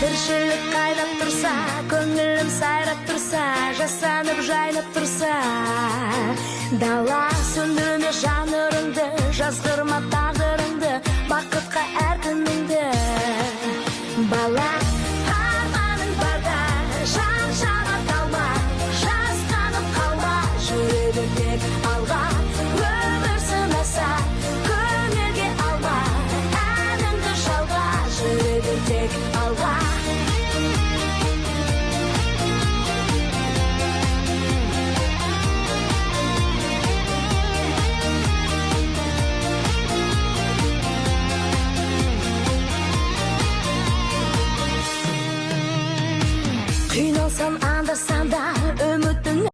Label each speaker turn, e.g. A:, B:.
A: Тіршілік қайнап тұрса, көңілім сайрап тұрса, жасанып жайнап тұрса, дала сөндірме жанырыңды, жазғырма тағдырыңды, бақытқа әр күніңді. Бала, арманың барда, жан-жана қалма, жасқанып қалма, жүрегің тек алға, өмір сынаса, көңілге алма, әніңді жалға, жүрегің тек алға. Қиналсам анда-санда үміттің